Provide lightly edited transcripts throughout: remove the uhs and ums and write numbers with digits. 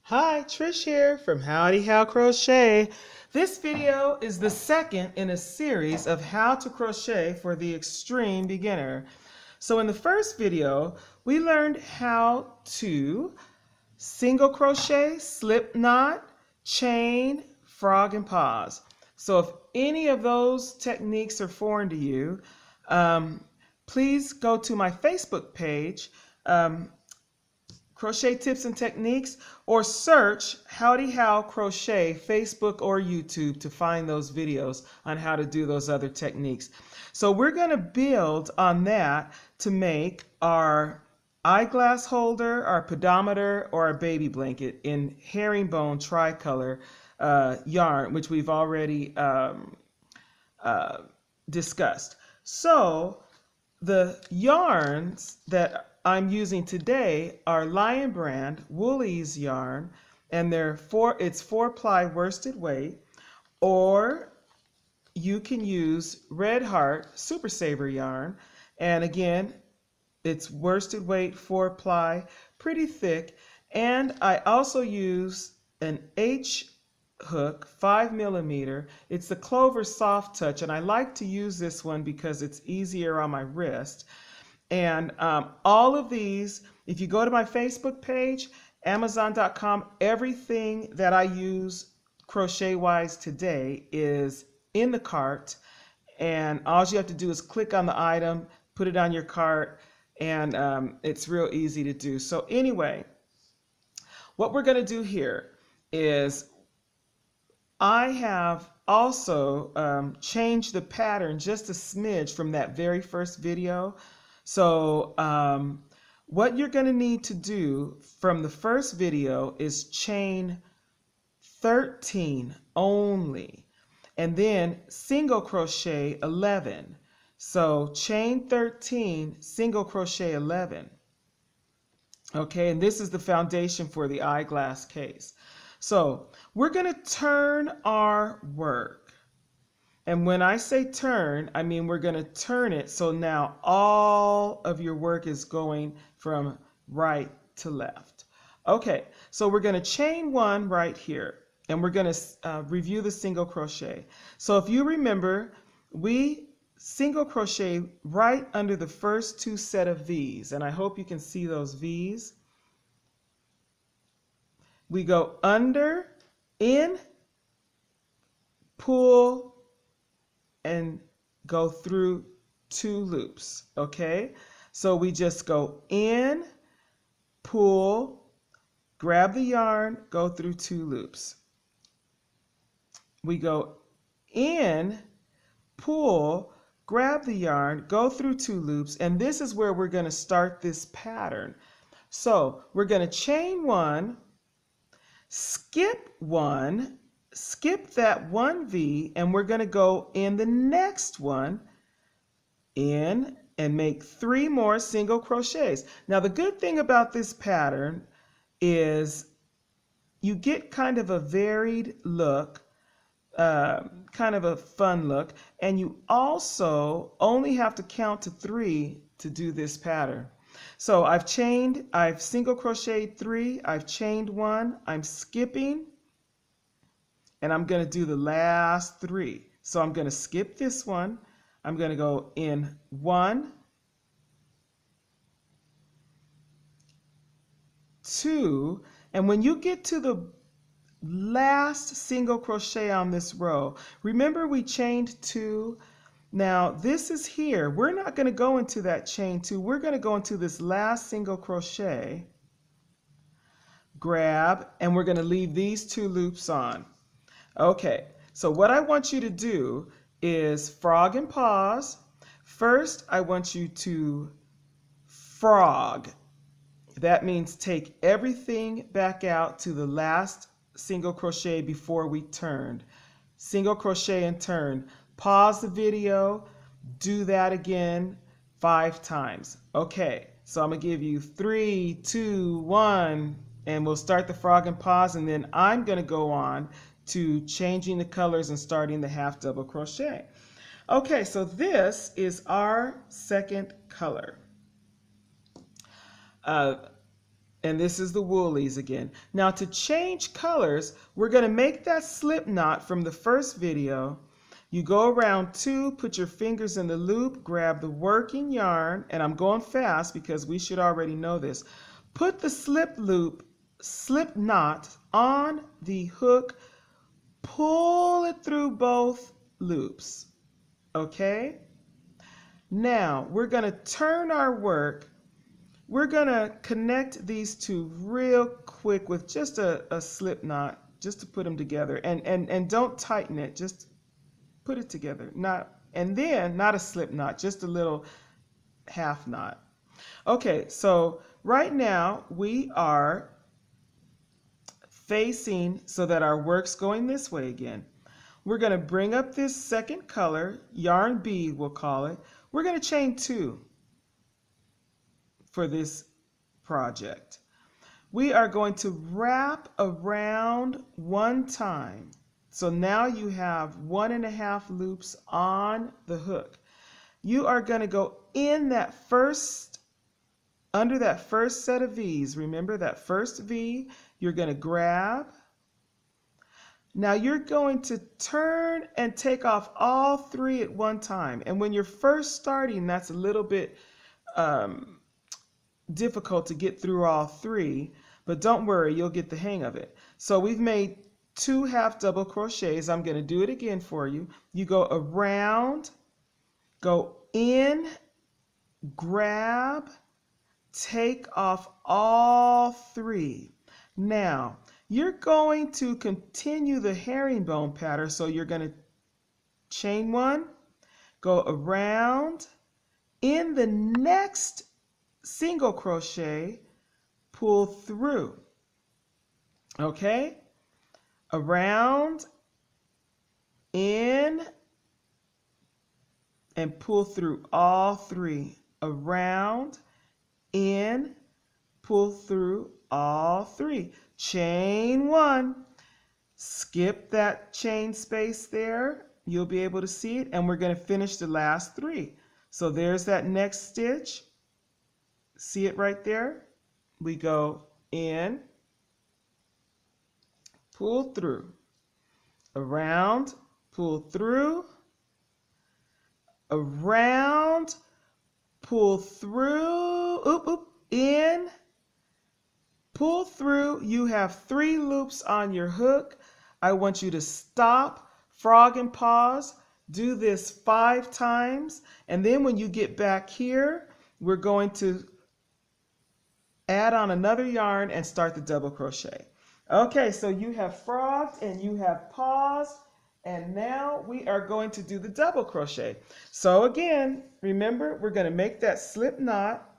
Hi, Trish here from How-to-crochet. This video is the second in a series of how to crochet for the extreme beginner. So in the first video, we learned how to single crochet, slip knot, chain, frog, and pause. So if any of those techniques are foreign to you, please go to my Facebook page, Crochet Tips and Techniques, or search Howdy How Crochet Facebook or YouTube to find those videos on how to do those other techniques. So we're going to build on that to make our eyeglass holder, our pedometer, or our baby blanket in herringbone tricolor yarn, which we've already discussed. So the yarns that I'm using today are Lion Brand Woolies yarn, and it's 4-ply worsted weight, or you can use Red Heart Super Saver yarn, and again it's worsted weight, 4-ply, pretty thick, and I also use an H hook, 5mm. It's the Clover Soft Touch, and I like to use this one because it's easier on my wrist. And all of these, if you go to my Facebook page, Amazon.com, everything that I use crochet-wise today is in the cart. And all you have to do is click on the item, put it on your cart, and it's real easy to do. So anyway, what we're going to do here is I have also changed the pattern just a smidge from that very first video. So what you're going to need to do from the first video is chain 13 only, and then single crochet 11. So chain 13, single crochet 11. Okay, and this is the foundation for the eyeglass case. So we're going to turn our work. And when I say turn, I mean we're going to turn it so now all of your work is going from right to left. Okay, so we're going to chain 1 right here, and we're going to review the single crochet. So if you remember, we single crochet right under the first 2 set of V's, and I hope you can see those V's. We go under, in, pull, and go through 2 loops. Okay, so we just go in, pull, grab the yarn, go through 2 loops. We go in, pull, grab the yarn, go through 2 loops, and this is where we're going to start this pattern. So we're going to chain 1, skip 1, skip that 1 V, and we're going to go in the next one, in, and make 3 more single crochets. Now the good thing about this pattern is you get kind of a varied look, kind of a fun look, and you also only have to count to 3 to do this pattern. So I've single crocheted 3, I've chained 1, I'm skipping, and I'm going to do the last 3. So I'm going to skip this one, I'm going to go in 1, 2, and when you get to the last single crochet on this row, remember we chained 2. Now this is here. We're not going to go into that chain 2. We're going to go into this last single crochet, grab, and we're going to leave these 2 loops on. Okay, so what I want you to do is frog and pause. First, I want you to frog. That means take everything back out to the last single crochet before we turned. Single crochet and turn. Pause the video, do that again 5 times. Okay, so I'm going to give you 3, 2, 1, and we'll start the frog and pause, and then I'm going to go on to changing the colors and starting the half double crochet. Okay, so this is our second color. And this is the woolies again. Now to change colors, we're going to make that slip knot from the first video. You go around 2, put your fingers in the loop, grab the working yarn, and I'm going fast because we should already know this. Put the slip knot on the hook, pull it through both loops. Okay? Now we're going to turn our work. We're going to connect these two real quick with just a slip knot, just to put them together. And don't tighten it, just put it together. And then not a slip knot, just a little half knot. Okay, so right now we are facing so that our work's going this way again. We're going to bring up this second color, yarn B we'll call it. We're going to chain 2 for this project. We are going to wrap around 1 time. So now you have 1.5 loops on the hook. You are going to go in that under that first set of V's. Remember that first V, you're going to grab. Now you're going to turn and take off all 3 at one time. And when you're first starting, that's a little bit difficult to get through all 3, but don't worry, you'll get the hang of it. So we've made 2 half double crochets. I'm going to do it again for you. You go around, go in, grab, take off all 3. Now you're going to continue the herringbone pattern, so you're going to chain 1, go around, in the next single crochet, pull through. Okay? Around, in, and pull through all 3. Around, in, pull through all 3. Chain 1. Skip that chain space there. You'll be able to see it, and we're going to finish the last 3. So there's that next stitch. See it right there? We go in, pull through, around, pull through, around, pull through, in, pull through. You have 3 loops on your hook. I want you to stop, frog and pause, do this 5 times, and then when you get back here, we're going to add on another yarn and start the double crochet. Okay, so you have frogged and you have paused, and now we are going to do the double crochet. So again, remember, we're going to make that slip knot.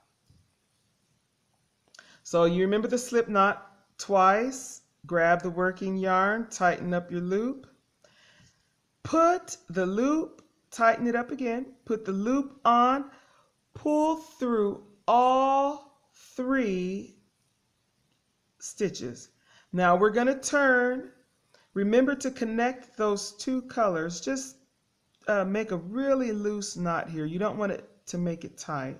So you remember the slip knot twice. Grab the working yarn, tighten up your loop. Put the loop, tighten it up again, put the loop on, pull through all 3 stitches. Now we're going to turn. Remember to connect those 2 colors. Just make a really loose knot here. You don't want it to make it tight.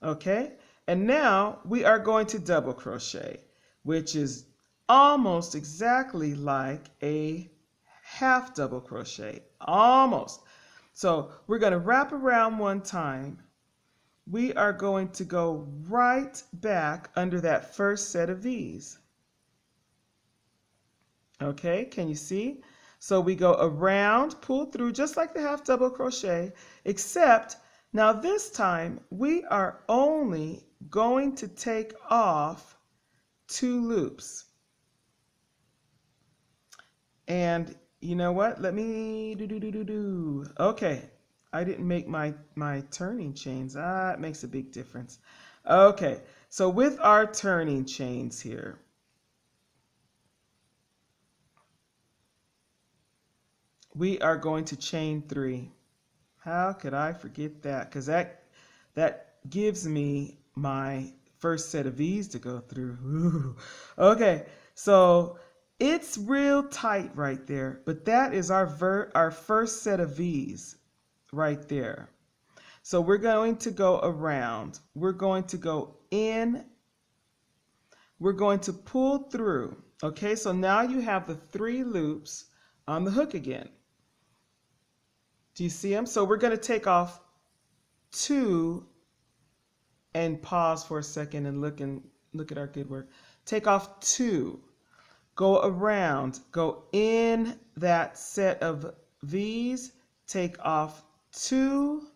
Okay, and now we are going to double crochet, which is almost exactly like a half double crochet. Almost. So we're going to wrap around 1 time. We are going to go right back under that first set of V's. Okay, can you see? So we go around, pull through just like the half double crochet, except now this time we are only going to take off 2 loops. And you know what? Let me do. Okay, I didn't make my turning chains. It makes a big difference. Okay, so with our turning chains here, we are going to chain 3. How could I forget that? Because that gives me my first set of V's to go through. Ooh. Okay, so it's real tight right there, but that is our first set of V's right there. So we're going to go around. We're going to go in. We're going to pull through. Okay, so now you have the 3 loops on the hook again. Do you see them? So we're going to take off 2 and pause for a second and look at our good work. Take off 2. Go around. Go in that set of V's. Take off 2.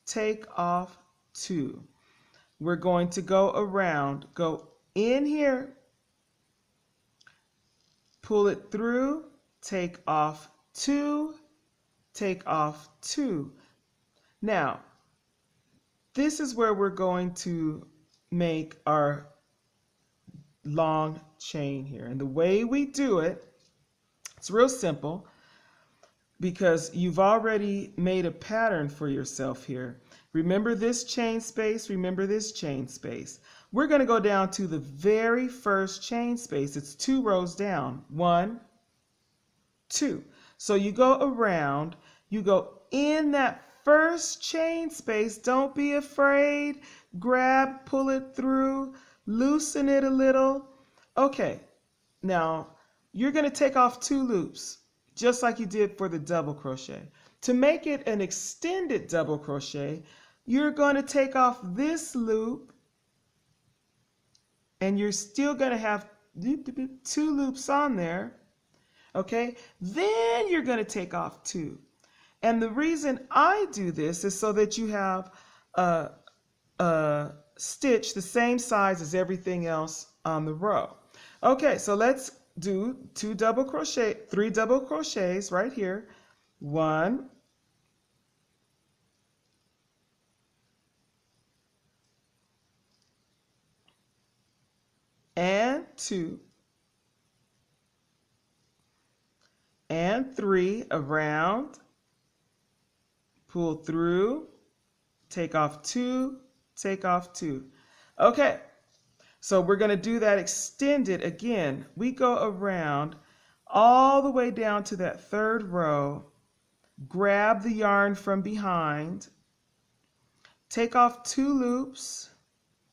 Take off 2. We're going to go around. Go in here. Pull it through. Take off 2. Take off 2. Now, this is where we're going to make our long chain here. And the way we do it, it's real simple because you've already made a pattern for yourself here. Remember this chain space, remember this chain space. We're going to go down to the very first chain space. It's 2 rows down. 1, 2. So you go around, you go in that first chain space. Don't be afraid. Grab, pull it through, loosen it a little. Okay, now you're going to take off 2 loops, just like you did for the double crochet. To make it an extended double crochet, you're going to take off this loop, and you're still going to have 2 loops on there. Okay, then you're going to take off 2. And the reason I do this is so that you have a stitch the same size as everything else on the row. Okay, so let's do 3 double crochets right here. 1, and 2, and 3 around, pull through, take off 2, take off 2. Okay, so we're going to do that extended again. We go around all the way down to that 3rd row, grab the yarn from behind, take off 2 loops,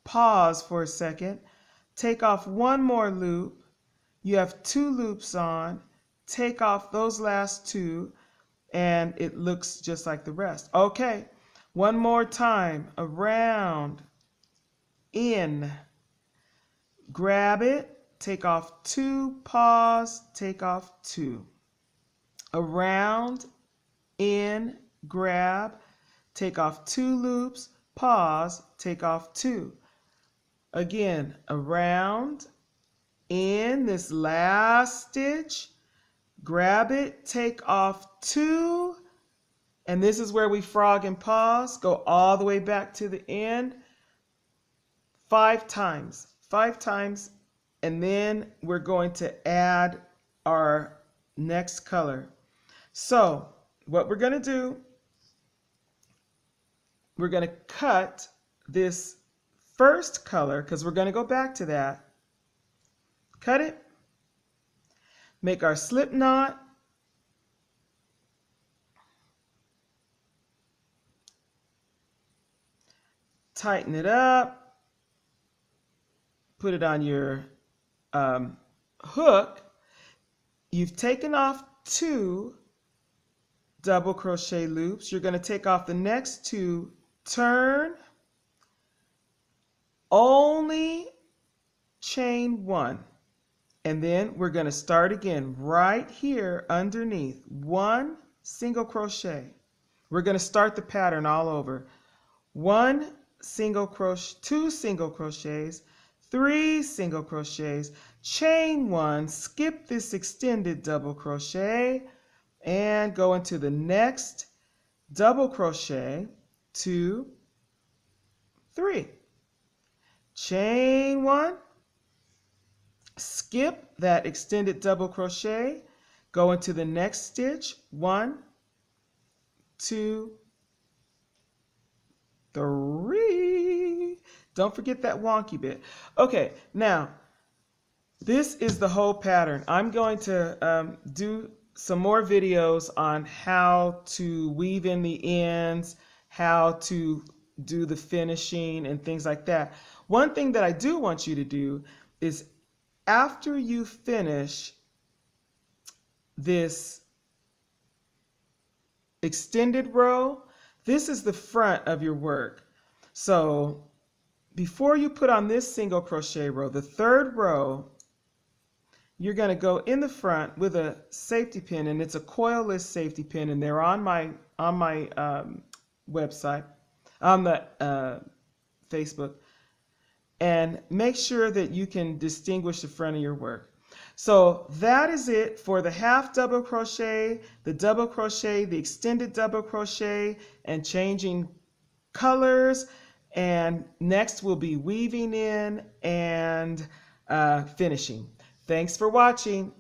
pause for a second, take off 1 more loop. You have 2 loops on, take off those last 2, and it looks just like the rest. Okay, one more time. Around, in, grab it, take off 2, pause, take off 2. Around, in, grab, take off 2 loops, pause, take off 2. Again, around, in this last stitch, grab it, take off 2, and this is where we frog and pause. Go all the way back to the end 5 times, and then we're going to add our next color. So what we're going to do, we're going to cut this first color because we're going to go back to that. Cut it. Make our slip knot. Tighten it up. Put it on your hook. You've taken off 2 double crochet loops. You're going to take off the next 2, turn, only chain 1. And then we're going to start again right here underneath. 1 single crochet. We're going to start the pattern all over. 1 single crochet, 2 single crochets, 3 single crochets, chain 1, skip this extended double crochet, and go into the next double crochet, 2, 3. Chain 1. Skip that extended double crochet, go into the next stitch, 1, 2, 3. Don't forget that wonky bit. Okay, now this is the whole pattern. I'm going to do some more videos on how to weave in the ends, how to do the finishing and things like that. One thing that I do want you to do is after you finish this extended row, this is the front of your work. So before you put on this single crochet row, the third row, you're going to go in the front with a safety pin, and it's a coilless safety pin, and they're on my website, on the Facebook. And make sure that you can distinguish the front of your work. So that is it for the half double crochet, the double crochet, the extended double crochet, and changing colors. And next we'll be weaving in and finishing. Thanks for watching.